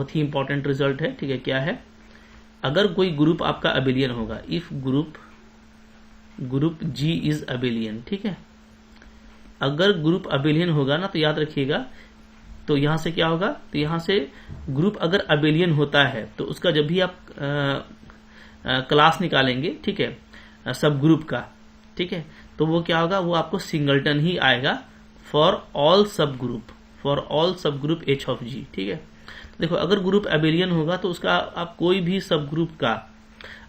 बहुत ही important result है, ठीक है। क्या है, अगर कोई ग्रुप आपका अबेलियन होगा, if group G is abelian, ठीक है। अगर ग्रुप अबेलियन होगा ना, तो याद रखिएगा, तो यहां से क्या होगा, तो यहां से ग्रुप अगर अबेलियन होता है तो उसका जब भी आप क्लास निकालेंगे, ठीक है, सब ग्रुप का, ठीक है, तो वो क्या होगा, वो आपको सिंगलटन ही आएगा फॉर ऑल सब ग्रुप एच ऑफ जी, ठीक है। तो देखो, अगर ग्रुप अबेलियन होगा तो उसका आप कोई भी सब ग्रुप का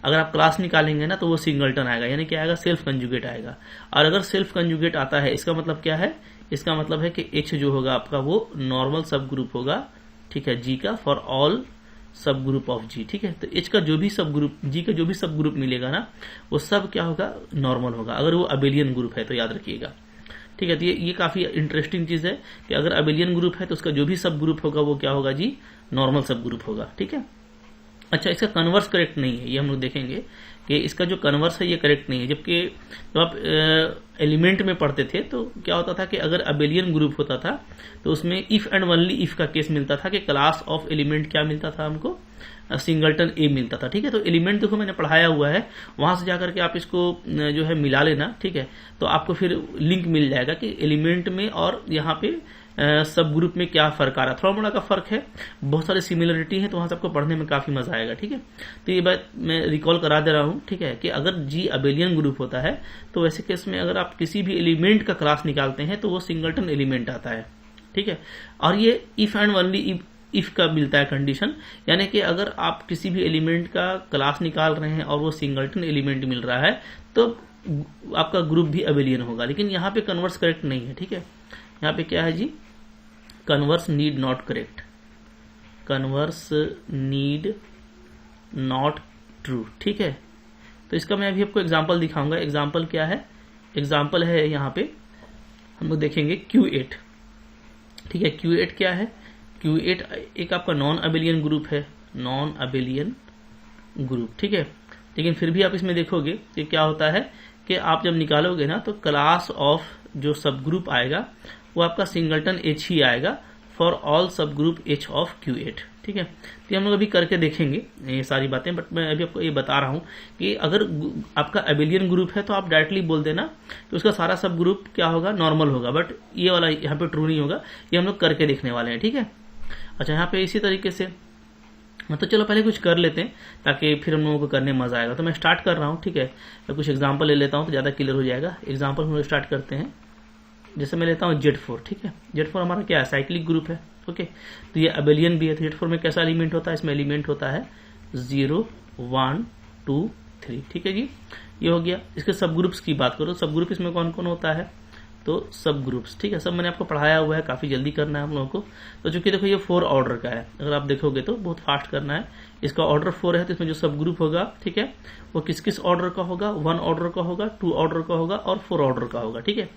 अगर आप क्लास निकालेंगे ना, तो वो सिंगलटन आएगा, यानी क्या आएगा, सेल्फ कंजुगेट आएगा। और अगर सेल्फ कंजुगेट आता है, इसका मतलब क्या है, इसका मतलब है कि एच जो होगा आपका वो नॉर्मल सब ग्रुप होगा, ठीक है, जी का, फॉर ऑल सब ग्रुप ऑफ जी, ठीक है। तो एच का जो भी सब ग्रुप, जी का जो भी सब ग्रुप मिलेगा ना, वो सब क्या होगा, नॉर्मल होगा, अगर वो अबेलियन ग्रुप है तो, याद रखिएगा, ठीक है। तो ये काफी इंटरेस्टिंग चीज है कि अगर अबेलियन ग्रुप है तो उसका जो भी सब ग्रुप होगा वो क्या होगा जी, नॉर्मल सब ग्रुप होगा, ठीक है। अच्छा, इसका कन्वर्स करेक्ट नहीं है, ये हम लोग देखेंगे कि इसका जो कन्वर्स है ये करेक्ट नहीं है। जबकि जब आप एलिमेंट में पढ़ते थे तो क्या होता था कि अगर अबेलियन ग्रुप होता था तो उसमें इफ एंड ओनली इफ का केस मिलता था कि क्लास ऑफ एलिमेंट क्या मिलता था हमको, सिंगलटन ए मिलता था, ठीक है। तो एलिमेंट देखो मैंने पढ़ाया हुआ है, वहां से जाकर के आप इसको जो है मिला लेना, ठीक है। तो आपको फिर लिंक मिल जाएगा कि एलिमेंट में और यहाँ पे सब ग्रुप में क्या फर्क आ रहा है, थोड़ा मोड़ा का फर्क है, बहुत सारे सिमिलरिटी है, तो वहां से आपको पढ़ने में काफी मजा आएगा, ठीक है। तो ये बात मैं रिकॉल करा दे रहा हूं, ठीक है, कि अगर जी अबेलियन ग्रुप होता है तो वैसे केस में अगर आप किसी भी एलिमेंट का क्लास निकालते हैं तो वो सिंगलटन एलिमेंट आता है, ठीक है। और ये इफ एंड ओनली इफ का मिलता है कंडीशन, यानी कि अगर आप किसी भी एलिमेंट का क्लास निकाल रहे हैं और वो सिंगलटन एलिमेंट मिल रहा है तो आपका ग्रुप भी अबेलियन होगा। लेकिन यहाँ पे कन्वर्स करेक्ट नहीं है, ठीक है। यहाँ पे क्या है जी, converse need not correct, converse need not true, ठीक है। तो इसका मैं अभी आपको एग्जांपल दिखाऊंगा। एग्जांपल क्या है, एग्जांपल है यहाँ पे हम लोग देखेंगे Q8, ठीक है। Q8 क्या है, Q8 एक आपका नॉन अबेलियन ग्रुप है, नॉन अबेलियन ग्रुप, ठीक है। लेकिन फिर भी आप इसमें देखोगे कि क्या होता है कि आप जब निकालोगे ना तो क्लास ऑफ जो सब ग्रुप आएगा वो आपका सिंगलटन एच ही आएगा फॉर ऑल सब ग्रुप एच ऑफ Q8, ठीक है। तो हम लोग अभी करके देखेंगे ये सारी बातें, बट मैं अभी आपको ये बता रहा हूं कि अगर आपका अबेलियन ग्रुप है तो आप डायरेक्टली बोल देना कि उसका सारा सब ग्रुप क्या होगा, नॉर्मल होगा, बट ये वाला यहाँ पे ट्रू नहीं होगा, ये हम लोग करके देखने वाले हैं, ठीक है। अच्छा, यहाँ पे इसी तरीके से तो चलो पहले कुछ कर लेते हैं ताकि फिर हम लोगों को करने में मजा आएगा। तो मैं स्टार्ट कर रहा हूँ, ठीक है। मैं कुछ एग्जाम्पल ले लेता हूँ तो ज्यादा क्लियर हो जाएगा। एग्जाम्पल हम लोग स्टार्ट करते हैं, जैसे मैं लेता हूँ Z4, ठीक है। Z4 हमारा क्या है, साइक्लिक ग्रुप है, ओके। तो ये अबेलियन भी है। तो Z4 में कैसा एलिमेंट होता है, इसमें एलिमेंट होता है 0 1 2 3, ठीक है जी। ये हो गया। इसके सब ग्रुप्स की बात करो, सब ग्रुप इसमें कौन कौन होता है, तो सब ग्रुप्स, ठीक है, सब मैंने आपको पढ़ाया हुआ है, काफी जल्दी करना है हम लोगों को। तो चूंकि देखो ये 4 ऑर्डर का है, अगर आप देखोगे तो बहुत फास्ट करना है। इसका ऑर्डर 4 है, तो इसमें जो सब ग्रुप होगा, ठीक है, वो किस किस ऑर्डर का होगा, 1 ऑर्डर का होगा, 2 ऑर्डर का होगा और 4 ऑर्डर का होगा, ठीक है,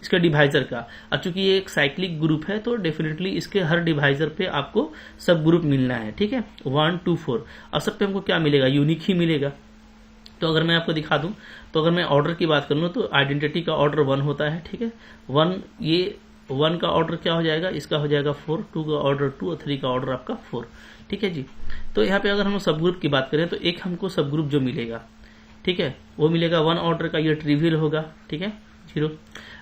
इसका डिवाइजर का। और चूंकि ये एक साइक्लिक ग्रुप है तो डेफिनेटली इसके हर डिवाइजर पे आपको सब ग्रुप मिलना है, ठीक है, 1 2 4। अब सब पे हमको क्या मिलेगा, यूनिक ही मिलेगा। तो अगर मैं आपको दिखा दूं तो अगर मैं ऑर्डर की बात करूं तो आइडेंटिटी का ऑर्डर 1 होता है, ठीक है। 1 ये 1 का ऑर्डर क्या हो जाएगा, इसका हो जाएगा 4, 2 का ऑर्डर 2 और 3 का ऑर्डर आपका 4, ठीक है जी। तो यहाँ पे अगर हम सब ग्रुप की बात करें तो एक हमको सब ग्रुप जो मिलेगा, ठीक है, वो मिलेगा 1 ऑर्डर का, ये ट्रिवियल होगा, ठीक है, 0।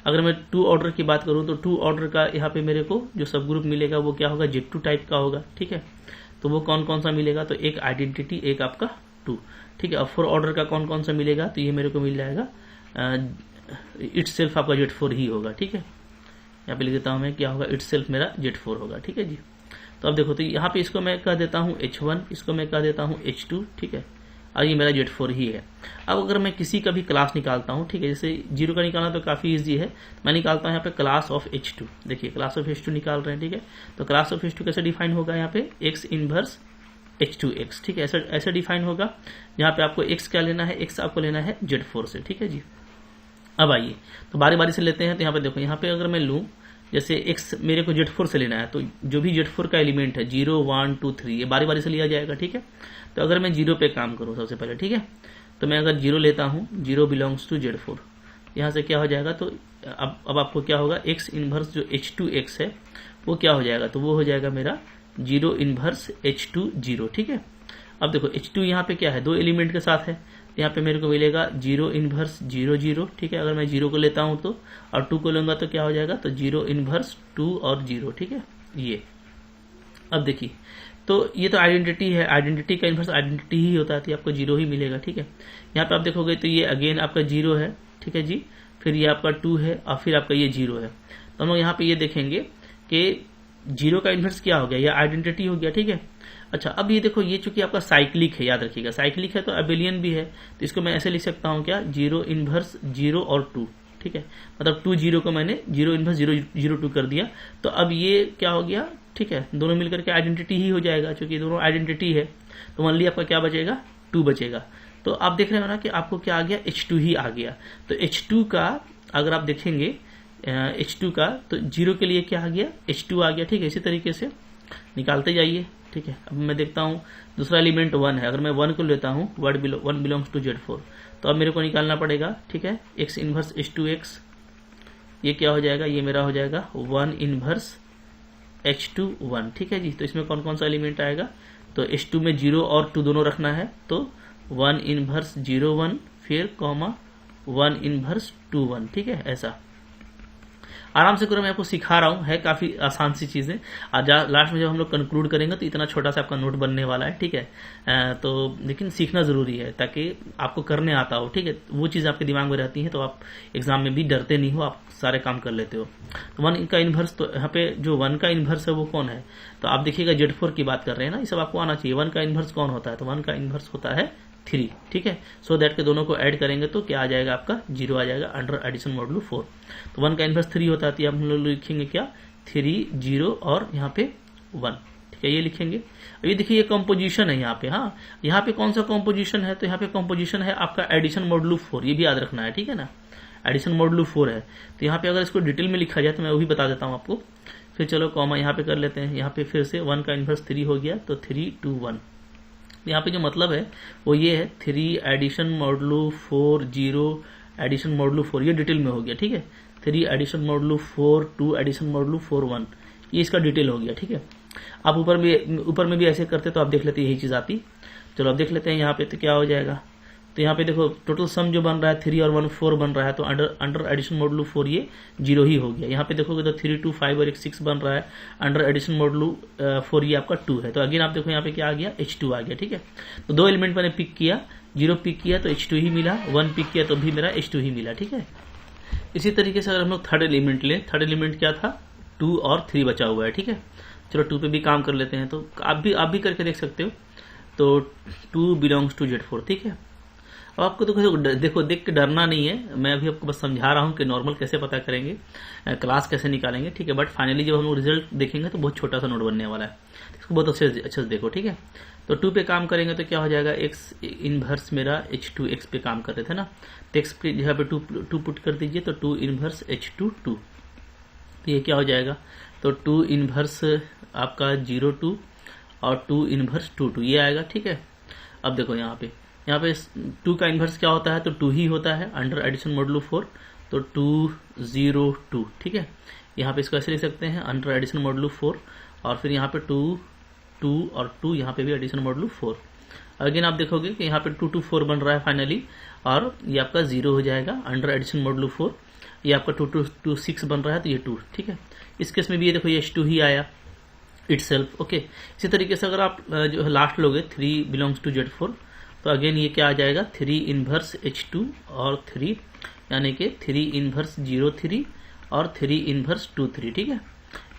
अगर मैं 2 ऑर्डर की बात करूं तो 2 ऑर्डर का यहाँ पे मेरे को जो सब ग्रुप मिलेगा वो क्या होगा, Z2 टाइप का होगा, ठीक है। तो वो कौन कौन सा मिलेगा, तो एक आइडेंटिटी, एक आपका 2, ठीक है। और 4 ऑर्डर का कौन कौन सा मिलेगा, तो ये मेरे को मिल जाएगा इटसेल्फ आपका Z4 ही होगा, ठीक है। यहाँ पे लिख देता हूं मैं, क्या होगा, इटसेल्फ मेरा Z4 होगा, ठीक है जी। तो अब देखो, तो यहाँ पे इसको मैं कह देता हूँ H1, इसको मैं कह देता हूँ H2, ठीक है, और ये मेरा Z4 ही है। अब अगर मैं किसी का भी क्लास निकालता हूँ, ठीक है, जैसे 0 का निकालना तो काफी इजी है, मैं निकालता हूँ यहाँ पे क्लास ऑफ H2, देखिए क्लास ऑफ H2 निकाल रहे हैं, ठीक है। तो क्लास ऑफ H2 कैसे डिफाइन होगा, यहाँ पे X इनवर्स H2X, ठीक है, ऐसे डिफाइन होगा। यहाँ पे आपको X क्या लेना है, X आपको लेना है Z4 से, ठीक है जी। अब आइए तो बारी बारी से लेते हैं। तो यहाँ पे देखो, यहाँ पे अगर मैं लूँ जैसे X मेरे को Z4 से लेना है, तो जो भी Z4 का एलिमेंट है 0 1 2 3 ये बारी बारी से लिया जाएगा, ठीक है। तो अगर मैं 0 पे काम करूँ सबसे पहले, ठीक है, तो मैं अगर 0 लेता हूँ, 0 बिलोंग्स टू Z4, यहाँ से क्या हो जाएगा, तो अब आपको क्या होगा, X इनवर्स जो H2X है वो क्या हो जाएगा, तो वो हो जाएगा मेरा जीरो इनवर्स H2 0, ठीक है। अब देखो H2 यहाँ पे क्या है, 2 एलिमेंट के साथ है, यहाँ पे मेरे को मिलेगा जीरो इनवर्स 0 0, ठीक है। अगर मैं 0 को लेता हूँ तो, और 2 को लूंगा तो क्या हो जाएगा, तो जीरो इनवर्स 2 और 0, ठीक है। ये अब देखिए, तो ये तो आइडेंटिटी है, आइडेंटिटी का इनवर्स आइडेंटिटी ही होता है, तो आपको 0 ही मिलेगा, ठीक है। यहाँ पे आप देखोगे तो ये अगेन आपका 0 है, ठीक है जी, फिर ये आपका 2 है और फिर आपका ये 0 है। तो हम लोग यहाँ पे ये देखेंगे कि 0 का इनवर्स क्या हो गया, यह आइडेंटिटी हो गया, ठीक है। अच्छा, अब ये देखो, ये चूंकि आपका साइक्लिक है, याद रखिएगा साइक्लिक है तो अबेलियन भी है, तो इसको मैं ऐसे लिख सकता हूँ क्या, जीरो इनवर्स 0 और 2, ठीक है। मतलब 2 0 को मैंने जीरो इनवर्स 0 0 2 कर दिया, तो अब ये क्या हो गया, ठीक है, दोनों मिलकर के आइडेंटिटी ही हो जाएगा, क्योंकि दोनों आइडेंटिटी है। तो मान लिया आपका क्या बचेगा, 2 बचेगा। तो आप देख रहे हो ना कि आपको क्या आ गया, H2 ही आ गया। तो H2 का अगर आप देखेंगे H2 का, तो 0 के लिए क्या आ गया, H2 आ गया, ठीक है। इसी तरीके से निकालते जाइए, ठीक है। अब मैं देखता हूँ दूसरा एलिमेंट 1 है, अगर मैं 1 को लेता हूँ, 1 बिलोंग्स टू Z4, तो अब मेरे को निकालना पड़ेगा, ठीक है, X इनवर्स H2X, ये क्या हो जाएगा, ये मेरा हो जाएगा 1 इनवर्स H2 1, ठीक है जी। तो इसमें कौन कौन सा एलिमेंट आएगा, तो H2 में 0 और 2 दोनों रखना है, तो 1 इनवर्स 0 1 फिर कॉमा 1 इनवर्स 2 1, ठीक है। ऐसा आराम से करो, मैं आपको सिखा रहा हूँ, है काफी आसान सी चीजें। लास्ट में जब हम लोग कंक्लूड करेंगे तो इतना छोटा सा आपका नोट बनने वाला है, ठीक है। तो लेकिन सीखना जरूरी है ताकि आपको करने आता हो, ठीक है। वो चीज आपके दिमाग में रहती है तो आप एग्जाम में भी डरते नहीं हो, आप सारे काम कर लेते हो। तो 1 का इनवर्स, तो यहाँ पे जो 1 का इनवर्स है वो कौन है, तो आप देखिएगा Z4 की बात कर रहे हैं ना, ये सब आपको आना चाहिए। 1 का इनवर्स कौन होता है, तो 1 का इनवर्स होता है 3, ठीक है। सो दैट के दोनों को ऐड करेंगे तो क्या आ जाएगा, आपका 0 आ जाएगा अंडर एडिशन मॉडुलो 4। तो 1 का इनवर्स 3 होता है, हम लोग लिखेंगे क्या, 3 0 और यहाँ पे 1, ठीक है, ये लिखेंगे। ये देखिए ये कंपोजिशन है यहाँ पे, हाँ यहाँ पे कौन सा कंपोजिशन है, तो यहाँ पे कंपोजिशन है आपका एडिशन मॉडुलो 4, ये भी याद रखना है, ठीक है ना, एडिशन मॉडुलो 4 है। तो यहाँ पे अगर इसको डिटेल में लिखा जाए तो मैं वो भी बता देता हूँ आपको। फिर चलो कॉमा यहाँ पे कर लेते हैं, यहाँ पे फिर से 1 का इनवर्स 3 हो गया, तो 3 2 1। यहाँ पे जो मतलब है वो ये है, 3 एडिशन मॉडुलो 4 0 एडिशन मॉडुलो 4, ये डिटेल में हो गया, ठीक है। 3 एडिशन मॉडुलो 4 2 एडिशन मॉडुलो 4 1, ये इसका डिटेल हो गया, ठीक है। आप ऊपर में भी ऐसे करते तो आप देख लेते यही चीज आती। चलो अब देख लेते हैं यहाँ पे तो क्या हो जाएगा, तो यहाँ पे देखो टोटल सम जो बन रहा है 3 और 1 4 बन रहा है, तो अंडर एडिशन मॉडुलो 4 ये 0 ही हो गया। यहाँ पे देखोगे तो 3 2 5 और 6 बन रहा है, अंडर एडिशन मॉडुलो 4 ये आपका 2 है। तो अगेन आप देखो यहाँ पे क्या आ गया, H2 आ गया, ठीक है। तो 2 एलिमेंट मैंने पिक किया, 0 पिक किया तो H2 ही मिला, 1 पिक किया तो भी मेरा H2 ही मिला, ठीक है। इसी तरीके से अगर हम लोग थर्ड एलिमेंट लें, थर्ड एलिमेंट क्या था, 2 और 3 बचा हुआ है, ठीक है। चलो 2 पे भी काम कर लेते हैं, तो आप भी करके देख सकते हो। तो 2 बिलोंग्स टू Z4, ठीक है। अब आपको तो देखो देख के डरना नहीं है, मैं अभी आपको बस समझा रहा हूँ कि नॉर्मल कैसे पता करेंगे, क्लास कैसे निकालेंगे, ठीक है। बट फाइनली जब हम लोग रिजल्ट देखेंगे तो बहुत छोटा सा नोट बनने वाला है, इसको बहुत अच्छे से देखो, ठीक है। तो 2 पे काम करेंगे तो क्या हो जाएगा, X इनवर्स मेरा H2X पे काम कर रहे थे ना, तो X पे यहाँ पे 2 पुट कर दीजिए, तो 2 इनवर्स H2 2, तो ये क्या हो जाएगा, तो 2 इनवर्स आपका 0 2 और 2 इनवर्स 2 2 ये आएगा, ठीक है। अब देखो यहाँ पे 2 का इनवर्स क्या होता है, तो 2 ही होता है अंडर एडिशन मॉडुलो 4, तो 2 0 2, ठीक है। यहाँ पे इसको ऐसे लिख सकते हैं अंडर एडिशन मॉडुलो 4, और फिर यहाँ पे 2 2 और 2 यहाँ पे भी एडिशन मॉडुलो 4। अगेन आप देखोगे कि यहाँ पे 2 2 4 बन रहा है फाइनली, और ये आपका 0 हो जाएगा अंडर एडिशन मॉडुलो 4। ये आपका 2 2 6 बन रहा है, तो ये 2, ठीक है। इस केस में भी ये देखो ये H2 ही आया इटसेल्फ, ओके। इसी तरीके से अगर आप जो है लास्ट लोगे 3 बिलोंग्स टू Z4, तो अगेन ये क्या आ जाएगा, 3 इनवर्स H2 और 3, यानी कि 3 इनवर्स 0 3 और 3 इनवर्स 2 3, ठीक है।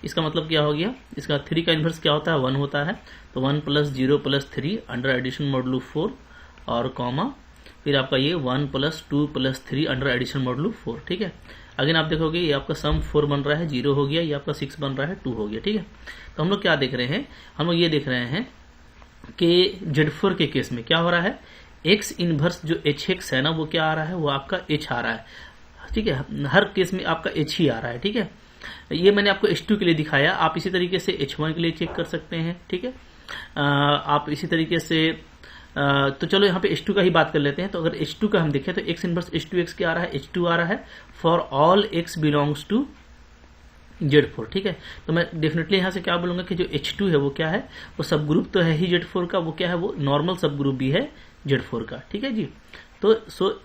इसका मतलब क्या हो गया, इसका 3 का इनवर्स क्या होता है, 1 होता है, तो 1 + 0 + 3 अंडर एडिशन मॉडुलो 4 और कॉमा फिर आपका ये 1 + 2 + 3 अंडर एडिशन मॉडुलो 4, ठीक है। अगेन आप देखोगे ये आपका सम 4 बन रहा है, 0 हो गया, ये आपका 6 बन रहा है, 2 हो गया, ठीक है। तो हम लोग क्या देख रहे हैं, हम लोग ये देख रहे हैं कि Z4 के केस में क्या हो रहा है, X इनवर्स जो HX है ना, वो क्या आ रहा है, वो आपका H आ रहा है, ठीक है। हर केस में आपका H ही आ रहा है, ठीक है। ये मैंने आपको H2 के लिए दिखाया, आप इसी तरीके से H1 के लिए चेक कर सकते हैं, ठीक है। आप इसी तरीके से तो चलो यहाँ पे H2 का ही बात कर लेते हैं। तो अगर H2 का हम देखें तो X इनवर्स H2X क्या आ रहा है, H2 आ रहा है for all X belongs to Z4, ठीक है। तो मैं डेफिनेटली यहाँ से क्या बोलूंगा कि जो H2 है वो क्या है, वो सब ग्रुप तो है ही Z4 का, वो क्या है, वो नॉर्मल सब ग्रुप भी है Z4 का, ठीक है जी। तो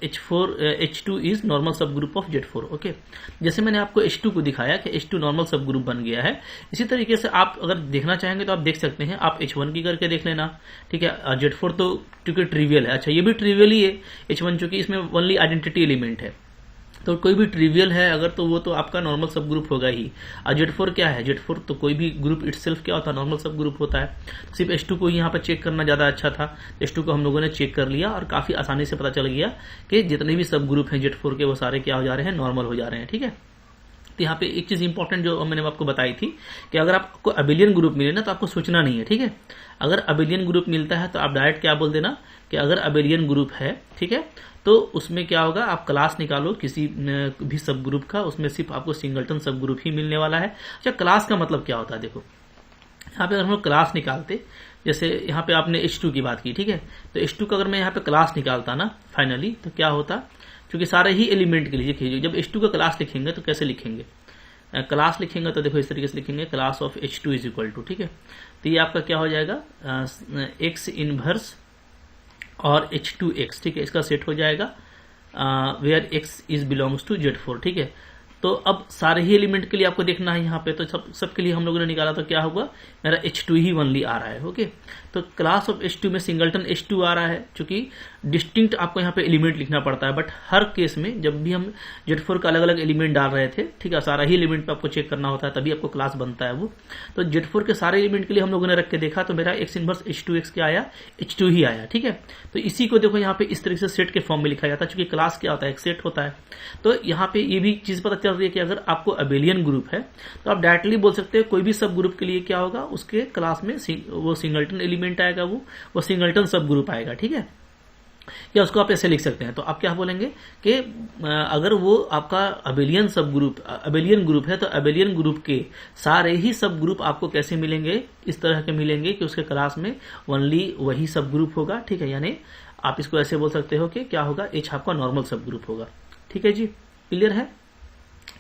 H2 इज नॉर्मल सब ग्रुप ऑफ Z4, ओके। जैसे मैंने आपको H2 को दिखाया कि H2 नॉर्मल सब ग्रुप बन गया है, इसी तरीके से आप अगर देखना चाहेंगे तो आप देख सकते हैं, आप H1 की करके देख लेना, ठीक है। Z4 तो चूंकि ट्रिवियल है, अच्छा ये भी ट्रिवियल ही है H1, चूंकि इसमें ओनली आइडेंटिटी एलिमेंट है, तो कोई भी ट्रिवियल है अगर, तो वो तो आपका नॉर्मल सब ग्रुप होगा ही। और Z4 क्या है, Z4 तो कोई भी ग्रुप इटसेल्फ क्या होता है, नॉर्मल सब ग्रुप होता है। सिर्फ H2 को यहाँ पर चेक करना ज्यादा अच्छा था, H2 को हम लोगों ने चेक कर लिया और काफी आसानी से पता चल गया कि जितने भी सब ग्रुप हैं Z4 के वो सारे क्या हो जा रहे हैं, नॉर्मल हो जा रहे हैं, ठीक है। तो यहाँ पे एक चीज इंपॉर्टेंट जो मैंने आपको बताई थी कि अगर आपको अबेलियन ग्रुप मिले ना तो आपको सोचना नहीं है, ठीक है। अगर अबेलियन ग्रुप मिलता है तो आप डायरेक्ट क्या बोल देना कि अगर अबेलियन ग्रुप है, ठीक है, तो उसमें क्या होगा, आप क्लास निकालो किसी भी सब ग्रुप का, उसमें सिर्फ आपको सिंगलटन सब ग्रुप ही मिलने वाला है। अच्छा, क्लास का मतलब क्या होता है, देखो यहाँ पे अगर हम लोग क्लास निकालते, जैसे यहाँ पे आपने H2 की बात की, ठीक है, तो H2 का अगर मैं यहाँ पे क्लास निकालता ना फाइनली, तो क्या होता, क्योंकि सारे ही एलिमेंट के लिए देखिए, जब H2 का क्लास लिखेंगे तो कैसे लिखेंगे, क्लास लिखेंगे तो देखो इस तरीके से लिखेंगे, class of H2 is equal to, ठीक है। तो ये आपका क्या हो जाएगा, X इनवर्स और H2X, ठीक है, इसका सेट हो जाएगा where X is belongs to Z4, ठीक है। तो अब सारे ही एलिमेंट के लिए आपको देखना है यहाँ पे, तो सबके लिए हम लोगों ने निकाला, तो क्या होगा, मेरा H2 ही ओनली आ रहा है, ओके। तो क्लास ऑफ H2 में सिंगलटन H2 आ रहा है, क्योंकि डिस्टिंक्ट आपको यहाँ पे एलिमेंट लिखना पड़ता है, बट हर केस में जब भी हम Z4 का अलग अलग एलिमेंट डाल रहे थे, ठीक है, सारा ही एलिमेंट पे आपको चेक करना होता है, तभी आपको क्लास बनता है वो। तो Z4 के सारे एलिमेंट के लिए हम लोगों ने रख के देखा, तो मेरा X इनवर्स H2X क्या आया, H2 ही आया, ठीक है। तो इसी को देखो यहाँ पे इस तरीके से सेट के फॉर्म में लिखा जाता है, क्योंकि क्लास क्या होता है, एक सेट होता है। तो यहाँ पे ये भी चीज पता चल रही है कि अगर आपको अबेलियन ग्रुप है तो आप डायरेक्टली बोल सकते हैं कोई भी सब ग्रुप के लिए क्या होगा, उसके क्लास में वो सिंगलटन एलिमेंट आएगा, वो सिंगलटन सब ग्रुप आएगा, ठीक है। या उसको आप ऐसे लिख सकते हैं, तो आप क्या बोलेंगे कि अगर वो आपका अबेलियन सब ग्रुप, अबेलियन ग्रुप है, तो अबेलियन ग्रुप के सारे ही सब ग्रुप आपको कैसे मिलेंगे, इस तरह के मिलेंगे कि उसके क्लास में ओनली वही सब ग्रुप होगा, ठीक है। यानी आप इसको ऐसे बोल सकते हो कि क्या होगा, H आपका नॉर्मल सब ग्रुप होगा, ठीक है जी, क्लियर है।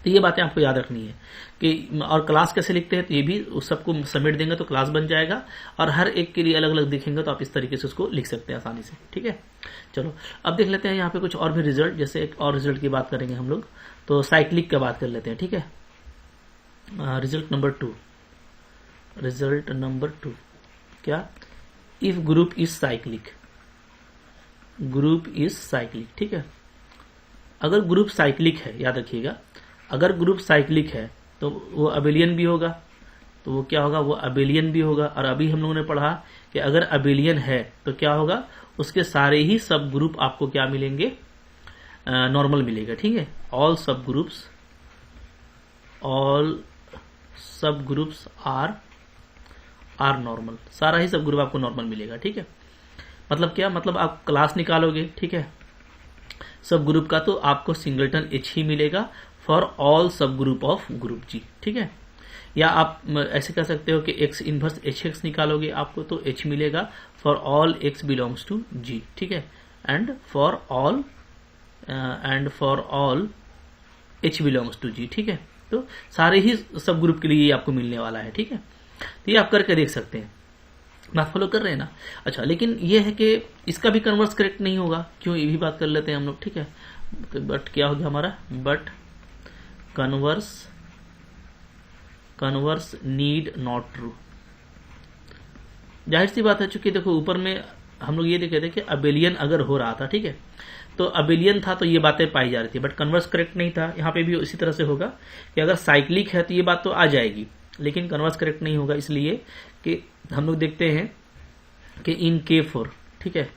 तो ये बातें आपको याद रखनी है कि, और क्लास कैसे लिखते हैं, तो ये भी उस सबको समेट देंगे तो क्लास बन जाएगा, और हर एक के लिए अलग अलग दिखेंगे तो आप इस तरीके से उसको लिख सकते हैं आसानी से, ठीक है। चलो अब देख लेते हैं यहाँ पे कुछ और भी रिजल्ट, जैसे एक और रिजल्ट की बात करेंगे हम लोग, तो साइक्लिक का बात कर लेते हैं, ठीक है। रिजल्ट नंबर 2 क्या, इफ ग्रुप इज साइक्लिक, ठीक है। अगर ग्रुप साइक्लिक है, याद रखिएगा, अगर ग्रुप साइक्लिक है तो वो अबेलियन भी होगा, तो वो क्या होगा, वो अबेलियन भी होगा। और अभी हम लोगों ने पढ़ा कि अगर अबेलियन है तो क्या होगा, उसके सारे ही सब ग्रुप आपको क्या मिलेंगे, नॉर्मल मिलेगा, ठीक है। ऑल सब ग्रुप्स आर नॉर्मल, सारा ही सब ग्रुप आपको नॉर्मल मिलेगा, ठीक है। मतलब क्या, मतलब आप क्लास निकालोगे, ठीक है, सब ग्रुप का, तो आपको सिंगलटन H ही मिलेगा फॉर ऑल सब ग्रुप ऑफ ग्रुप G, ठीक है। या आप ऐसे कह सकते हो कि X इनवर्स HX निकालोगे, आपको तो H मिलेगा for all X belongs to G, ठीक है, and for all H belongs to G, ठीक है। तो सारे ही सब ग्रुप के लिए आपको मिलने वाला है, ठीक है। तो ये आप करके देख सकते हैं, बात फॉलो कर रहे हैं ना। अच्छा, लेकिन ये है कि इसका भी कन्वर्स करेक्ट नहीं होगा, क्यों, ये भी बात कर लेते हैं हम लोग, ठीक है। तो बट क्या हो गया हमारा, but converse need not true. जाहिर सी बात है, चूंकि देखो ऊपर में हम लोग ये देखे थे कि अबेलियन अगर हो रहा था, ठीक है, तो अबेलियन था तो ये बातें पाई जा रही थी, बट कन्वर्स करेक्ट नहीं था। यहाँ पे भी इसी तरह से होगा कि अगर साइक्लिक है तो ये बात तो आ जाएगी, लेकिन कन्वर्स करेक्ट नहीं होगा, इसलिए कि हम लोग देखते हैं कि इन K4, ठीक है,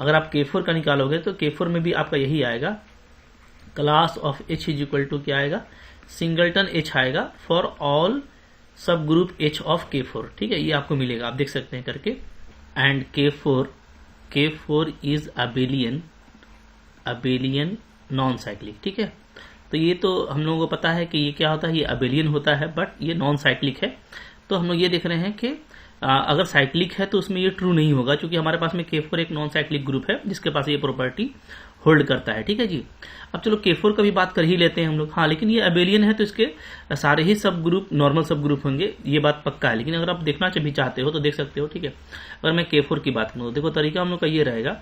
अगर आप K4 का निकालोगे तो K4 में भी आपका यही आएगा, class of H is equal to क्या आएगा, सिंगलटन H आएगा for all subgroup H of K4, ठीक है, ये आपको मिलेगा, आप देख सकते हैं करके। And K4 is abelian non cyclic, ठीक है। तो ये तो हम लोगों को पता है कि ये क्या होता है, ये अबेलियन होता है, बट ये नॉन साइक्लिक है। तो हम लोग ये देख रहे हैं कि अगर साइक्लिक है तो उसमें ये ट्रू नहीं होगा, क्योंकि हमारे पास में K4 एक नॉन साइक्लिक ग्रुप है जिसके पास ये प्रॉपर्टी होल्ड करता है, ठीक है जी। अब चलो K4 का भी बात कर ही लेते हैं हम लोग। हाँ, लेकिन ये अबेलियन है तो इसके सारे ही सब ग्रुप नॉर्मल सब ग्रुप होंगे, ये बात पक्का है। लेकिन अगर आप देखना भी चाहते हो तो देख सकते हो, ठीक है। अगर मैं K4 की बात करूँ तो देखो तरीका हम लोग का ये रहेगा।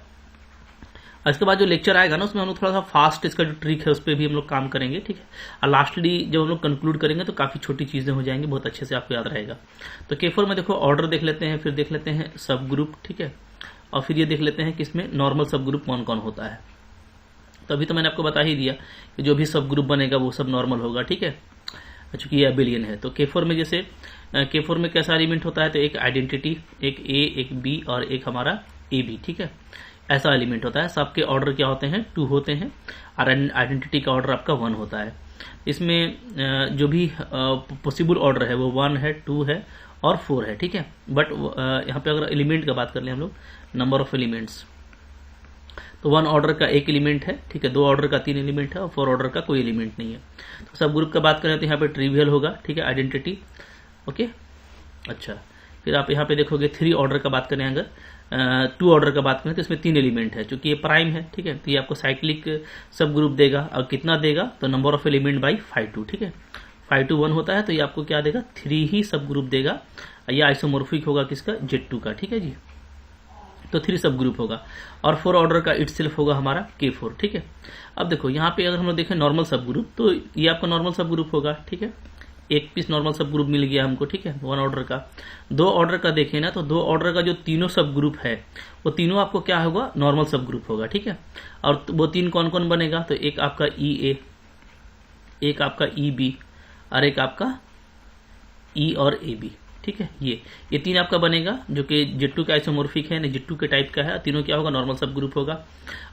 इसके बाद जो लेक्चर आएगा ना उसमें हम लोग थोड़ा सा फास्ट इसका जो ट्रिक है उस पर भी हम लोग काम करेंगे, ठीक है। और लास्टली जब हम लोग कंक्लूड करेंगे तो काफी छोटी चीजें हो जाएंगी, बहुत अच्छे से आपको याद रहेगा। तो K4 में देखो ऑर्डर देख लेते हैं, फिर देख लेते हैं सब ग्रुप, ठीक है। और फिर ये देख लेते हैं कि इसमें नॉर्मल सब ग्रुप कौन कौन होता है। तो अभी तो मैंने आपको बता ही दिया कि जो भी सब ग्रुप बनेगा वो सब नॉर्मल होगा, ठीक है, चूंकि ये अबेलियन है। तो K4 में जैसे K4 में कैसा एलिमेंट होता है, तो एक आइडेंटिटी, एक A, एक B और एक हमारा AB, ठीक है। ऐसा एलिमेंट होता है। सबके ऑर्डर क्या होते हैं, 2 होते हैं, और आइडेंटिटी का ऑर्डर आपका 1 होता है। इसमें जो भी पॉसिबल ऑर्डर है वो 1 है, 2 है और 4 है, ठीक है। बट यहाँ पे अगर एलिमेंट का बात कर लें हम लोग, नंबर ऑफ एलिमेंट्स, तो 1 ऑर्डर का 1 एलिमेंट है, ठीक है। 2 ऑर्डर का 3 एलिमेंट है और 4 ऑर्डर का कोई एलिमेंट नहीं है। तो सब ग्रुप का बात करें तो यहाँ पे ट्रिवियल होगा, ठीक है, आइडेंटिटी, ओके। अच्छा, फिर आप यहाँ पे देखोगे 3 ऑर्डर का बात करें, अगर 2 ऑर्डर का बात करें तो इसमें 3 एलिमेंट है, चूंकि ये प्राइम है, ठीक है। तो ये आपको साइक्लिक सब ग्रुप देगा। और कितना देगा, तो नंबर ऑफ एलिमेंट बाई 5 ठीक है। 5 1 होता है, तो ये आपको क्या देगा, 3 ही सब ग्रुप देगा। ये आइसोमोर्फिक होगा किसका, Z2 का, ठीक है जी। तो 3 सब ग्रुप होगा। और 4 ऑर्डर का इटसेल्फ होगा हमारा K4, ठीक है। अब देखो यहाँ पे अगर हम लोग देखें नॉर्मल सब ग्रुप, तो ये आपका नॉर्मल सब ग्रुप होगा, ठीक है। एक पीस नॉर्मल सब ग्रुप मिल गया हमको, ठीक है, 1 ऑर्डर का। 2 ऑर्डर का देखें ना, तो 2 ऑर्डर का जो तीनों सब ग्रुप है वो तीनों आपको क्या होगा, नॉर्मल सब ग्रुप होगा, ठीक है। और वो 3 कौन कौन बनेगा, तो एक आपका EA, एक आपका EB और एक आपका E और AB, ठीक है। ये 3 आपका बनेगा, जो कि Z2 का आइसोमोर्फिक है, Z2 के टाइप का है। तीनों क्या होगा, नॉर्मल सब ग्रुप होगा।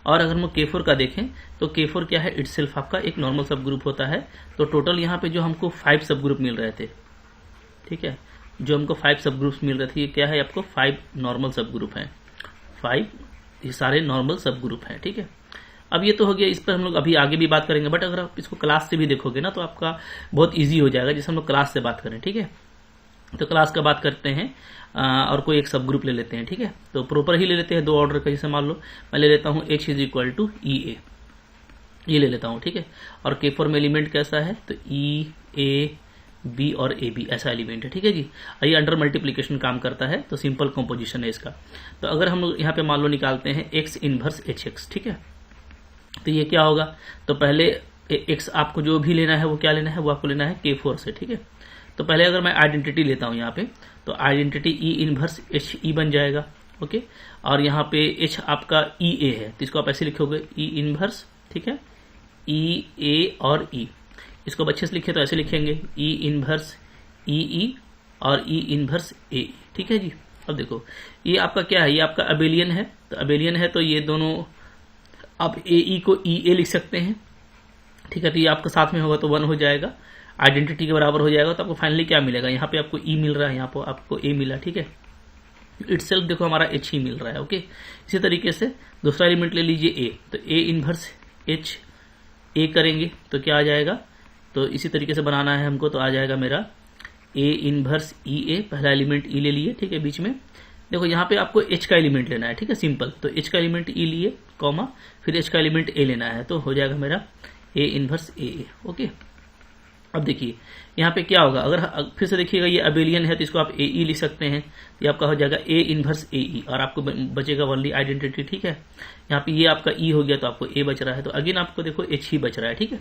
और अगर हम K4 का देखें तो K4 क्या है, इटसेल्फ आपका एक नॉर्मल सब ग्रुप होता है। तो टोटल यहाँ पे जो हमको 5 सब ग्रुप मिल रहे थे, ठीक है, जो हमको 5 सब ग्रुप्स मिल रहे थे, ये क्या है, आपको 5 नॉर्मल सब ग्रुप है। 5 ये सारे नॉर्मल सब ग्रुप हैं, ठीक है। अब ये तो हो गया, इस पर हम लोग अभी आगे भी बात करेंगे। बट अगर आप इसको क्लास से भी देखोगे ना तो आपका बहुत ईजी हो जाएगा, जैसे हम लोग क्लास से बात करें, ठीक है। तो क्लास का बात करते हैं और कोई एक सब ग्रुप ले लेते हैं, ठीक है। तो प्रॉपर ही ले लेते हैं 2 ऑर्डर का। जैसे मान लो मैं ले लेता हूँ H is equal to EA, ये ले लेता हूँ, ठीक है। और K4 में एलिमेंट कैसा है, तो E, A, B और AB ऐसा एलिमेंट है, ठीक है जी। ये अंडर मल्टीप्लीकेशन काम करता है, तो सिंपल कॉम्पोजिशन है इसका। तो अगर हम लोग यहाँ पे मान लो निकालते हैं X इनवर्स HX, ठीक है। तो ये क्या होगा, तो पहले X आपको जो भी लेना है वो क्या लेना है, वो आपको लेना है K4 से, ठीक है। तो पहले अगर मैं आइडेंटिटी लेता हूं यहाँ पे, तो आइडेंटिटी E इनवर्स HE बन जाएगा, ओके। और यहाँ पे H आपका EA है, तो इसको आप ऐसे लिखोगे E इनवर्स, ठीक है, EA और E। इसको अब अच्छे से लिखे तो ऐसे लिखेंगे E इनवर्स EE और E इनवर्स AE, ठीक है जी। अब देखो ये आपका क्या है, ये आपका अबेलियन है। तो अबेलियन है तो ये दोनों आप AE को EA लिख सकते हैं, ठीक है। तो ये आपका साथ में होगा तो 1 हो जाएगा, आइडेंटिटी के बराबर हो जाएगा। तो आपको फाइनली क्या मिलेगा, यहाँ पे आपको E मिल रहा है, यहाँ पे आपको A मिला, ठीक है। इटसेल्फ देखो हमारा H ही मिल रहा है, ओके। इसी तरीके से दूसरा एलिमेंट ले लीजिए A, तो A इनवर्स H A करेंगे तो क्या आ जाएगा, तो इसी तरीके से बनाना है हमको। तो आ जाएगा मेरा A इनवर्स EA, पहला एलिमेंट E ले लिए, ठीक है। बीच में देखो यहाँ पे आपको H का एलिमेंट लेना है, ठीक है, सिंपल। तो H का एलिमेंट E लिए, कॉमा, फिर H का एलिमेंट A लेना है, तो हो जाएगा मेरा A इनवर्स AA, ओके। अब देखिए यहाँ पे क्या होगा, अगर फिर से देखिएगा ये अबेलियन है तो इसको आप AE लिख सकते हैं, तो ये आपका हो जाएगा A इनवर्स AE और आपको बचेगा ओनली आइडेंटिटी, ठीक है। यहाँ पे ये आपका E हो गया तो आपको A बच रहा है, तो अगेन आपको देखो H ही बच रहा है, ठीक है।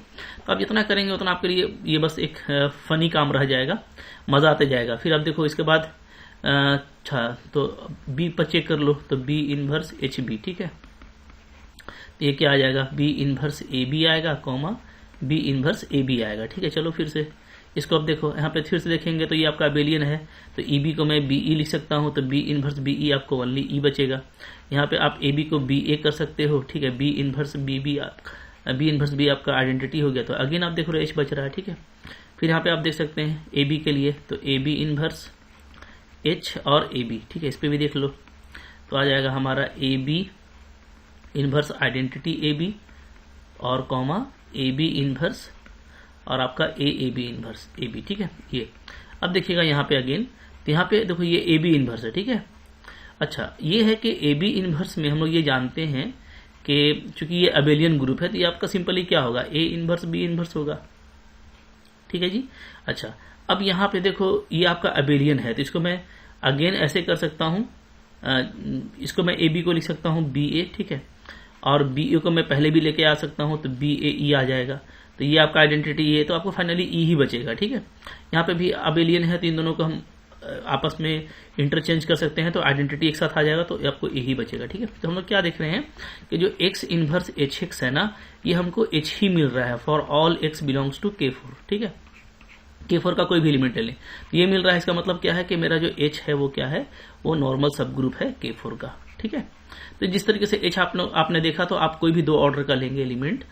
तो आप जितना करेंगे उतना आपके लिए ये बस एक फनी काम रह जाएगा, मजा आते जाएगा। फिर आप देखो इसके बाद अच्छा तो B पर चेक कर लो, तो B इनवर्स HB, ठीक है। तो ये क्या आ जाएगा, B इनवर्स AB आएगा, कॉमा B इनवर्स AB आएगा, ठीक है। चलो फिर से इसको अब देखो, यहाँ पे फिर से देखेंगे तो ये आपका अबेलियन है, तो EB को मैं BE लिख सकता हूँ, तो B इनवर्स BE आपको ओनली E बचेगा। यहाँ पे आप AB को BA कर सकते हो, ठीक है। B इनवर्स B आपका आइडेंटिटी हो गया, तो अगेन आप देखो H बच रहा है, ठीक है। फिर यहाँ पे आप देख सकते हैं AB के लिए, तो AB इनवर्स H और AB, ठीक है। इस पर भी देख लो, तो आ जाएगा हमारा AB इनवर्स आइडेंटिटी AB और कॉमा AB इनवर्स और आपका AB इनवर्स AB, ठीक है। ये अब देखिएगा यहाँ पे अगेन, तो यहाँ पे देखो ये AB इनवर्स है, ठीक है। अच्छा ये है कि AB इनवर्स में हम लोग ये जानते हैं कि चूंकि ये अबेलियन ग्रुप है तो ये आपका सिंपली क्या होगा, ए इनवर्स बी इनवर्स होगा। ठीक है जी। अच्छा, अब यहाँ पे देखो ये आपका अबेलियन है, तो इसको मैं अगेन ऐसे कर सकता हूँ, इसको मैं ए बी को लिख सकता हूँ बी ए, ठीक है, और बी ए को मैं पहले भी लेके आ सकता हूँ, तो बी ए ई आ जाएगा। तो ये आपका आइडेंटिटी है, तो आपको फाइनली ई ही बचेगा। ठीक है, यहाँ पे भी अबेलियन है, तो इन दोनों को हम आपस में इंटरचेंज कर सकते हैं, तो आइडेंटिटी एक साथ आ जाएगा, तो आपको ए ही बचेगा। ठीक है, तो हम लोग क्या देख रहे हैं कि जो एक्स इनवर्स एच एक्स है ना, ये हमको एच ही मिल रहा है for all x belongs to K4। ठीक है, K4 का कोई भी एलिमेंट ले लें तो ये मिल रहा है। इसका मतलब क्या है कि मेरा जो H है वो क्या है, वो नॉर्मल सब ग्रुप है K4 का। ठीक है, तो जिस तरीके से H आपने देखा, तो आप कोई भी 2 ऑर्डर का लेंगे एलिमेंट,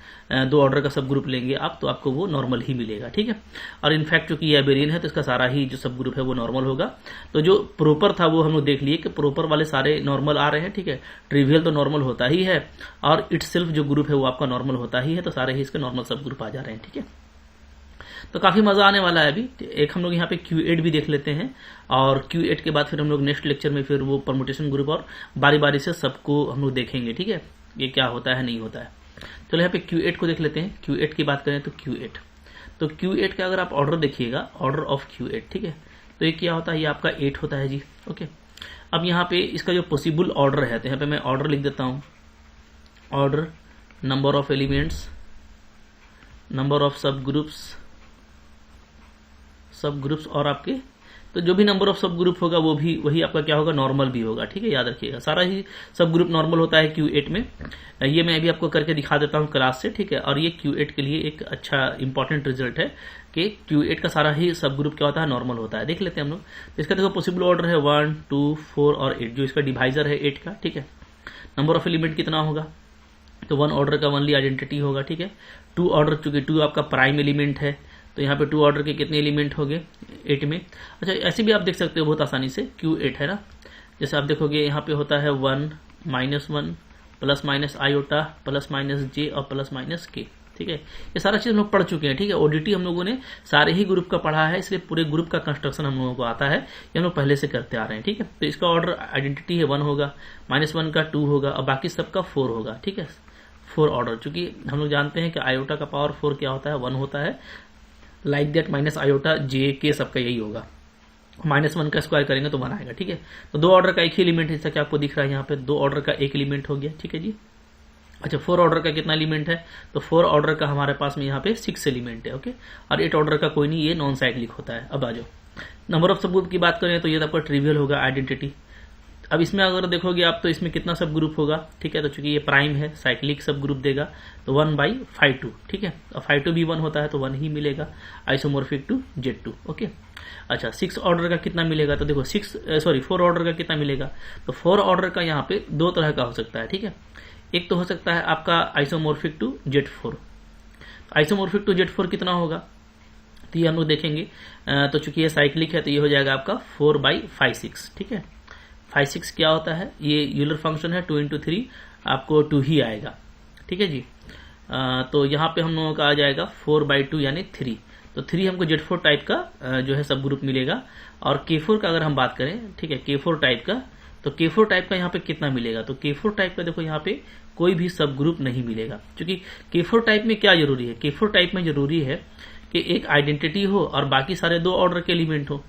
2 ऑर्डर का सब ग्रुप लेंगे आप, तो आपको वो नॉर्मल ही मिलेगा। ठीक है, और इनफैक्ट चूंकि ये अबेलियन है तो इसका सारा ही जो सब ग्रुप है वो नॉर्मल होगा। तो जो प्रॉपर था वो हम लोग देख लिए कि प्रॉपर वाले सारे नॉर्मल आ रहे हैं। ठीक है, ट्रिवियल तो नॉर्मल होता ही है, और इटसेल्फ जो ग्रुप है वो आपका नॉर्मल होता ही है, तो सारे ही इसके नॉर्मल सब ग्रुप आ जा रहे हैं। ठीक है, तो काफी मजा आने वाला है। अभी एक हम लोग यहाँ पे Q8 भी देख लेते हैं, और Q8 के बाद फिर हम लोग नेक्स्ट लेक्चर में फिर वो परमुटेशन ग्रुप और बारी बारी से सबको हम लोग देखेंगे। ठीक है, ये क्या होता है नहीं होता है। चलो यहाँ पे Q8 को देख लेते हैं। Q8 की बात करें तो Q8 का अगर आप ऑर्डर देखिएगा, ऑर्डर ऑफ Q8, ठीक है, तो ये क्या होता है, ये आपका 8 होता है जी। ओके, अब यहाँ पे इसका जो पॉसिबल ऑर्डर है, तो यहाँ पे मैं ऑर्डर लिख देता हूँ, order number of elements, number of सब ग्रुप्स और आपके, तो जो भी नंबर ऑफ सब ग्रुप होगा वो भी वही आपका क्या होगा, नॉर्मल भी होगा। ठीक है, याद रखिएगा सारा ही सब ग्रुप नॉर्मल होता है Q8 में। ये मैं अभी आपको करके दिखा देता हूँ क्लास से। ठीक है, और ये Q8 के लिए एक अच्छा इंपॉर्टेंट रिजल्ट है कि Q8 का सारा ही सब ग्रुप क्या होता है, नॉर्मल होता है। देख लेते हैं हम लोग। तो इसका देखो पॉसिबल ऑर्डर है 1, 2, 4 और 8, जो इसका डिवाइजर है 8 का। ठीक है, नंबर ऑफ एलिमेंट कितना होगा, तो 1 ऑर्डर का ओनली आइडेंटिटी होगा। ठीक है, 2 ऑर्डर, चूंकि 2 आपका प्राइम एलिमेंट है, तो यहाँ पे 2 ऑर्डर के कितने एलिमेंट हो गए 8 में। अच्छा, ऐसे भी आप देख सकते हो बहुत आसानी से, Q8 है ना, जैसे आप देखोगे यहाँ पे होता है 1, -1, plus minus iota, plus minus J और प्लस माइनस के। ठीक है, ये सारा चीज हम लोग पढ़ चुके हैं। ठीक है, ओडीटी हम लोगों ने सारे ही ग्रुप का पढ़ा है, इसलिए पूरे ग्रुप का कंस्ट्रक्शन हम लोगों को आता है, ये हम लोग पहले से करते आ रहे हैं। ठीक है, तो इसका ऑर्डर आइडेंटिटी है 1 होगा, -1 का 2 होगा, और बाकी सबका 4 होगा। ठीक है, 4 ऑर्डर, चूंकि हम लोग जानते हैं कि आयोटा का पावर 4 क्या होता है, 1 होता है, लाइक दैट माइनस आयोटा जे के सबका यही होगा। -1 का स्क्वायर करेंगे तो 1 आएगा। ठीक है, तो 2 ऑर्डर का एक ही एलिमेंट है, जैसा कि आपको दिख रहा है यहाँ पे 2 ऑर्डर का एक एलिमेंट हो गया। ठीक है जी। अच्छा, 4 ऑर्डर का कितना एलिमेंट है, तो 4 ऑर्डर का हमारे पास में यहाँ पे 6 एलिमेंट है। ओके, और 8 ऑर्डर का कोई नहीं, ये नॉन साइक्लिक होता है। अब आ जाओ, नंबर ऑफ सब ग्रुप की बात करें तो ये तो आपका ट्रिवियल होगा आइडेंटिटी। अब इसमें अगर देखोगे आप तो इसमें कितना सब ग्रुप होगा, ठीक है, तो चूंकि ये प्राइम है, साइक्लिक सब ग्रुप देगा, तो 1/5/2। ठीक है, और 5/2 भी 1 होता है, तो 1 ही मिलेगा, आइसोमॉर्फिक टू Z2। ओके, अच्छा, 6 ऑर्डर का कितना मिलेगा, तो देखो 4 ऑर्डर का कितना मिलेगा, तो 4 ऑर्डर का यहाँ पे 2 तरह का हो सकता है। ठीक है, एक तो हो सकता है आपका isomorphic to Z4। Isomorphic to Z4 कितना होगा, तो ये हम लोग देखेंगे। तो चूंकि ये साइक्लिक है, तो ये हो जाएगा आपका 4/5/6। ठीक है, 5/6 क्या होता है, ये यूलर फंक्शन है, 2 × 3 आपको 2 ही आएगा। ठीक है जी। तो यहाँ पे हम लोगों का आ जाएगा 4/2 यानी 3, तो 3 हमको Z4 टाइप का जो है सब ग्रुप मिलेगा। और K4 का अगर हम बात करें, ठीक है, K4 टाइप का, तो K4 टाइप का यहाँ पे कितना मिलेगा, तो K4 टाइप का देखो यहाँ पे कोई भी सब ग्रुप नहीं मिलेगा, क्योंकि K4 टाइप में क्या जरूरी है, K4 टाइप में जरूरी है कि एक आइडेंटिटी हो और बाकी सारे 2 ऑर्डर के एलिमेंट हो,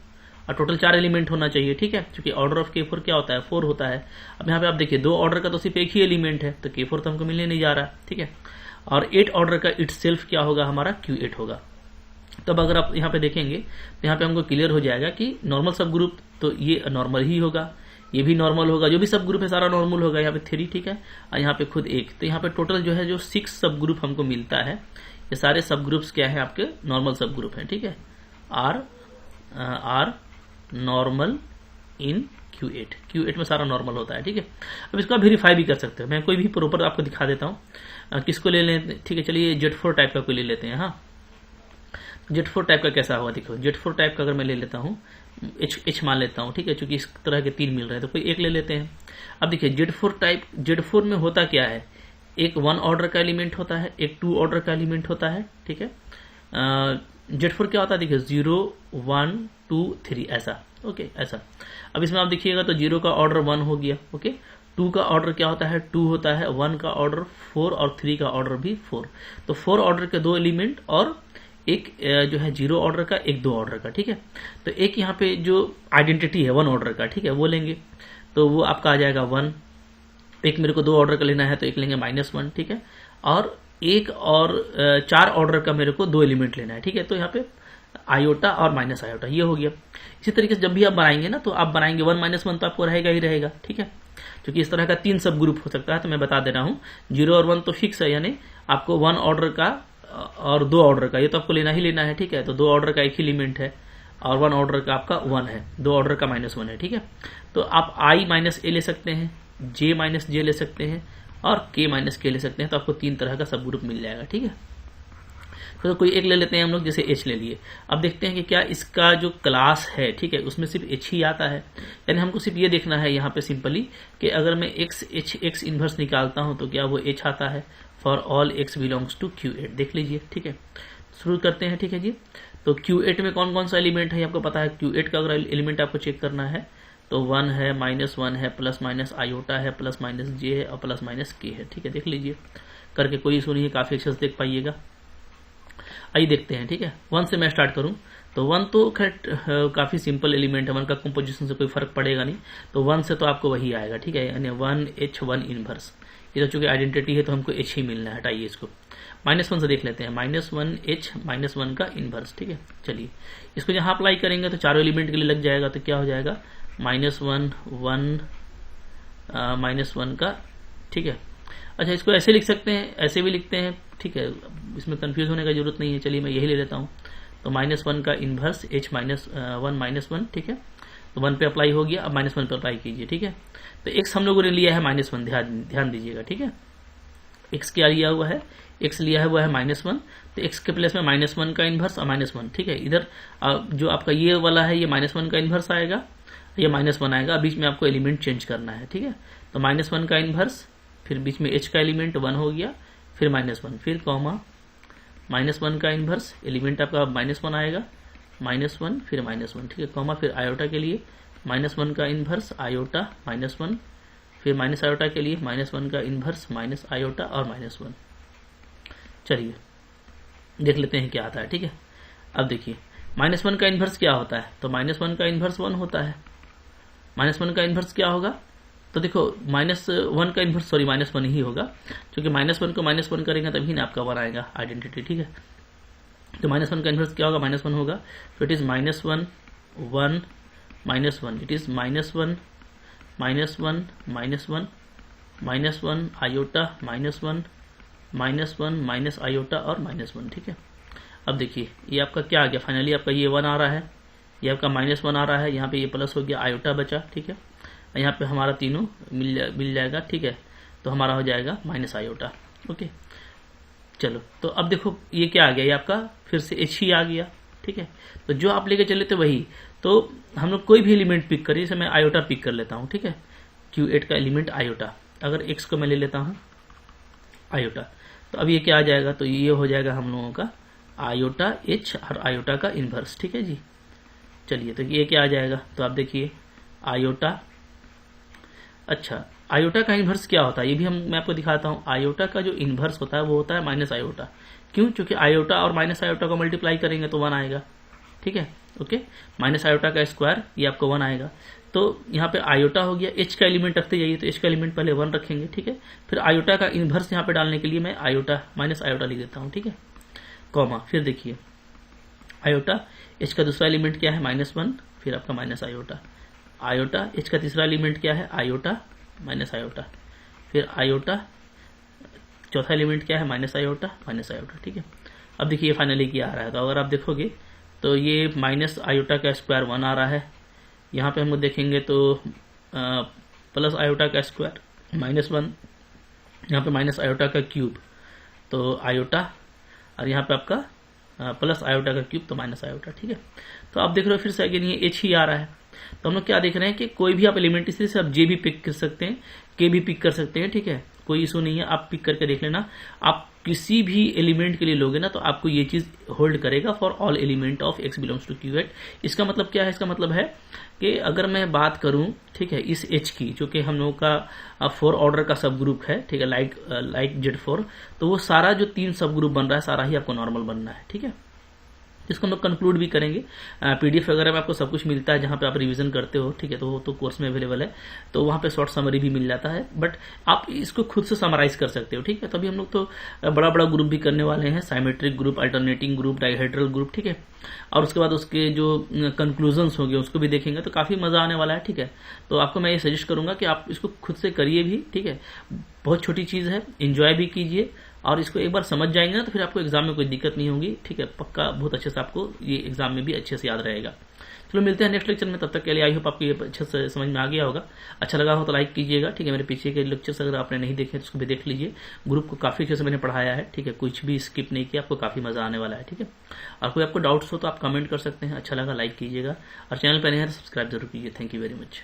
और टोटल 4 एलिमेंट होना चाहिए। ठीक है, क्योंकि ऑर्डर ऑफ K4 क्या होता है, 4 होता है। अब यहाँ पे आप देखिए 2 ऑर्डर का तो सिर्फ एक ही एलिमेंट है, तो K4 तो हमको मिलने नहीं जा रहा। ठीक है, और 8 ऑर्डर का इटसेल्फ क्या होगा, हमारा Q8 होगा। तब अगर आप यहाँ पे देखेंगे तो यहाँ पे हमको क्लियर हो जाएगा कि नॉर्मल सब ग्रुप तो ये नॉर्मल ही होगा, ये भी नॉर्मल होगा, जो भी सब ग्रुप है सारा नॉर्मल होगा। यहाँ पे 3, ठीक है, और यहाँ पे खुद 1, तो यहाँ पे टोटल जो है जो 6 सब ग्रुप हमको मिलता है, ये सारे सब ग्रुप्स क्या है, आपके नॉर्मल सब ग्रुप है। ठीक है, आर नॉर्मल इन Q8 में सारा नॉर्मल होता है। ठीक है, अब इसको आप वेरीफाई भी कर सकते हो, मैं कोई भी प्रॉपर आपको दिखा देता हूँ। किसको ले लें, ठीक है, चलिए Z4 टाइप का कोई ले लेते हैं। हाँ, Z4 टाइप का कैसा होगा, देखो Z4 टाइप का अगर मैं ले लेता हूँ, H मान लेता हूँ। ठीक है, चूंकि इस तरह के 3 मिल रहे हैं, तो कोई एक ले लेते हैं। अब देखिए Z4 टाइप, Z4 में होता क्या है, एक 1 ऑर्डर का एलिमेंट होता है, एक 2 ऑर्डर का एलिमेंट होता है। ठीक है, Z4 क्या होता है, देखिए 0, 1, 2, 3 ऐसा। ओके, ऐसा। अब इसमें आप देखिएगा तो 0 का ऑर्डर 1 हो गया, ओके, 2 का ऑर्डर क्या होता है, 2 होता है, 1 का ऑर्डर 4 और 3 का ऑर्डर भी 4। तो 4 ऑर्डर के 2 एलिमेंट और एक जो है 0 ऑर्डर का, एक 2 ऑर्डर का, ठीक है। तो एक यहाँ पे जो आइडेंटिटी है 1 ऑर्डर का, ठीक है, वो लेंगे तो वो आपका आ जाएगा 1। एक मेरे को 2 ऑर्डर का लेना है तो एक लेंगे -1, ठीक है। और एक और 4 ऑर्डर का मेरे को 2 एलिमेंट लेना है, ठीक है। तो यहाँ पे आयोटा और माइनस आयोटा ये हो गया। इसी तरीके से जब भी आप बनाएंगे ना तो आप बनाएंगे 1 -1 तो आपको रहेगा ही रहेगा, ठीक है। क्योंकि इस तरह का 3 सब ग्रुप हो सकता है, तो मैं बता दे रहा हूँ 0 और 1 तो फिक्स है, यानी आपको 1 ऑर्डर का और 2 ऑर्डर का ये तो आपको लेना ही लेना है, ठीक है। तो 2 ऑर्डर का एक ही एलिमेंट है और 1 ऑर्डर का आपका 1 है, 2 ऑर्डर का -1 है, ठीक है। तो आप i - a ले सकते हैं, j - j ले सकते हैं और k - k ले सकते हैं। तो आपको 3 तरह का सब ग्रुप मिल जाएगा, ठीक है। तो कोई एक ले लेते हैं हम लोग, जैसे h ले लिए। अब देखते हैं कि क्या इसका जो क्लास है, ठीक है, उसमें सिर्फ h ही आता है। यानी हमको सिर्फ ये देखना है यहाँ पे सिंपली कि अगर मैं x इनवर्स निकालता हूँ तो क्या वो h आता है। For all x belongs to Q8 देख लीजिए, ठीक है। शुरू करते हैं, ठीक है जी। तो Q8 में कौन कौन सा एलिमेंट है आपको पता है। Q8 का अगर एलिमेंट आपको चेक करना है तो 1 है, -1 है, ± आयोटा है, ± j है और ± k है, ठीक है। देख लीजिए करके, कोई इशू नहीं है, काफी अच्छे से देख पाइएगा। आइए देखते हैं, ठीक है। 1 से मैं स्टार्ट करूं तो 1 तो खैर काफी सिंपल एलिमेंट है, 1 का कंपोजिशन से कोई फर्क पड़ेगा नहीं। तो 1 से तो आपको वही आएगा, ठीक है, यानी 1h1 इनवर्स। ये तो चूंकि आइडेंटिटी है तो हमको h ही मिलना है, हटाइए इसको। -1 से देख लेते हैं, -1h -1 का इनवर्स, ठीक है। चलिए इसको जहां अप्लाई करेंगे तो चारों एलिमेंट के लिए लग जाएगा, तो क्या हो जाएगा -1 1 -1 का, ठीक है। अच्छा इसको ऐसे लिख सकते हैं, ऐसे भी लिखते हैं, ठीक है, इसमें कंफ्यूज होने की जरूरत नहीं है। चलिए मैं यही ले लेता हूँ। तो -1 का इनवर्स h -1 -1, ठीक है। तो 1 पे अप्लाई हो गया, अब -1 पे अप्लाई कीजिए, ठीक है। तो x हम लोगों ने लिया है -1, ध्यान दीजिएगा, ठीक है। x क्या लिया हुआ है, x लिया हुआ है -1, तो x के प्लेस में -1 का इनवर्स और -1, ठीक है। इधर जो आपका ये वाला है ये -1 का इनवर्स आएगा, ये -1 आएगा, बीच में आपको एलिमेंट चेंज करना है, ठीक है। तो -1 का इनवर्स, फिर बीच में h का एलिमेंट 1 हो गया, फिर -1, फिर कॉमा -1 का इनवर्स, एलिमेंट आपका -1 आएगा, -1 फिर -1, ठीक है, कॉमा फिर आयोटा के लिए -1 का इनवर्स आयोटा -1, फिर माइनस आयोटा के लिए -1 का इनवर्स माइनस आयोटा और -1। चलिए देख लेते हैं क्या आता है, ठीक है। अब देखिए -1 का इनवर्स क्या होता है, तो -1 का इनवर्स 1 होता है। -1 का इनवर्स क्या होगा, तो देखो -1 का इनवर्स सॉरी -1 ही होगा, क्योंकि -1 को -1 करेंगे तभी ना आपका 1 आएगा आइडेंटिटी, ठीक है। तो -1 का इनवर्स क्या होगा, -1 होगा। तो it is -1 1 -1, it is -1 -1 -1 iota -1 -1 iota और -1, ठीक है। अब देखिए ये आपका क्या आ गया, फाइनली आपका ये 1 आ रहा है, ये आपका -1 आ रहा है, यहाँ पे ये प्लस हो गया, आयोटा बचा, ठीक है। यहाँ पे हमारा तीनों मिल जाएगा, ठीक है। तो हमारा हो जाएगा माइनस आयोटा, ओके। चलो तो अब देखो ये क्या आ गया, ये आपका फिर से h ही आ गया, ठीक है। तो जो आप लेके चले थे वही, तो हम लोग कोई भी एलिमेंट पिक करिए, जैसे मैं आयोटा पिक कर लेता हूँ, ठीक है। Q8 का एलिमेंट आयोटा, अगर x को मैं ले लेता हूँ आयोटा, तो अब ये क्या आ जाएगा, तो ये हो जाएगा हम लोगों का आयोटा h और आयोटा का इनवर्स, ठीक है जी। चलिए तो ये क्या आ जाएगा, तो आप देखिए आयोटा, अच्छा आयोटा का इनवर्स क्या होता है ये भी मैं आपको दिखाता हूँ। आयोटा का जो इनवर्स होता है वो होता है माइनस आयोटा, क्यों, क्योंकि आयोटा और माइनस आयोटा को मल्टीप्लाई करेंगे तो 1 आएगा, ठीक है, ओके। माइनस आयोटा का स्क्वायर ये आपको 1 आएगा। तो यहाँ पे आयोटा हो गया, h का एलिमेंट रखते जाइए, तो h का एलिमेंट पहले 1 रखेंगे, ठीक है। फिर आयोटा का इनवर्स यहाँ पे डालने के लिए मैं आयोटा माइनस आयोटा लिख देता हूँ, ठीक है, कॉमा। फिर देखिए आयोटा, h का दूसरा एलिमेंट क्या है -1, फिर आपका माइनस आयोटा, आयोटा h का तीसरा एलिमेंट क्या है आयोटा माइनस आयोटा, फिर आयोटा चौथा एलिमेंट क्या है माइनस आयोटा, ठीक है। अब देखिए ये फाइनली क्या आ रहा है, तो अगर आप देखोगे तो ये माइनस आयोटा का स्क्वायर 1 आ रहा है, यहाँ पे हम लोग देखेंगे तो प्लस आयोटा का स्क्वायर -1, यहाँ पे माइनस आयोटा का क्यूब तो आयोटा, और यहाँ पे आपका प्लस आयोटा का क्यूब तो माइनस आयोटा, ठीक है। तो आप देख रहे हो फिर से अगेन ये h ही आ रहा है। तो हम लोग क्या देख रहे हैं कि कोई भी आप एलिमेंट, इसलिए से आप j भी पिक कर सकते हैं, k भी पिक कर सकते हैं, ठीक है। कोई इशू नहीं है, आप पिक करके देख लेना। आप किसी भी एलिमेंट के लिए लोगे ना तो आपको ये चीज होल्ड करेगा for all element of x belongs to Q eight. इसका मतलब क्या है? इसका मतलब है कि अगर मैं बात करूं, ठीक है, इस h की, जो कि हम लोगों का 4 ऑर्डर का सब ग्रुप है, ठीक है, लाइक Z4, तो वो सारा जो 3 सब ग्रुप बन रहा है सारा ही आपको नॉर्मल बनना है, ठीक है। इसको हम लोग कंक्लूड भी करेंगे। पीडीएफ वगैरह में आपको सब कुछ मिलता है जहां पे आप रिवीजन करते हो, ठीक है, तो वो तो कोर्स में अवेलेबल है, तो वहां पे शॉर्ट समरी भी मिल जाता है, बट आप इसको खुद से समराइज कर सकते हो, ठीक है। तभी हम लोग तो बड़ा बड़ा ग्रुप भी करने वाले हैं, symmetric group, alternating group, dihedral group, ठीक है, और उसके बाद उसके जो कंक्लूजन्स होंगे उसको भी देखेंगे, तो काफी मजा आने वाला है, ठीक है। तो आपको मैं ये सजेस्ट करूंगा कि आप इसको खुद से करिए भी, ठीक है, बहुत छोटी चीज है, एंजॉय भी कीजिए, और इसको एक बार समझ जाएंगे ना तो फिर आपको एग्जाम में कोई दिक्कत नहीं होगी, ठीक है, पक्का बहुत अच्छे से आपको ये एग्जाम में भी अच्छे से याद रहेगा। चलो मिलते हैं नेक्स्ट लेक्चर में, तब तक के लिए आई होप आपको ये अच्छे से समझ में आ गया होगा। अच्छा लगा हो तो लाइक कीजिएगा, ठीक है। मेरे पीछे के लेक्चर्स अगर आपने नहीं देखे तो उसको भी देख लीजिए। ग्रुप को काफी अच्छे से मैंने पढ़ाया है, ठीक है, कुछ भी स्किप नहीं किया, आपको काफी मजा आने वाला है, ठीक है। और कोई आपको डाउट्स हो तो आप कमेंट कर सकते हैं। अच्छा लगा लाइक कीजिएगा, और चैनल पर नहीं है तो सब्सक्राइब जरूर कीजिए। Thank you very much.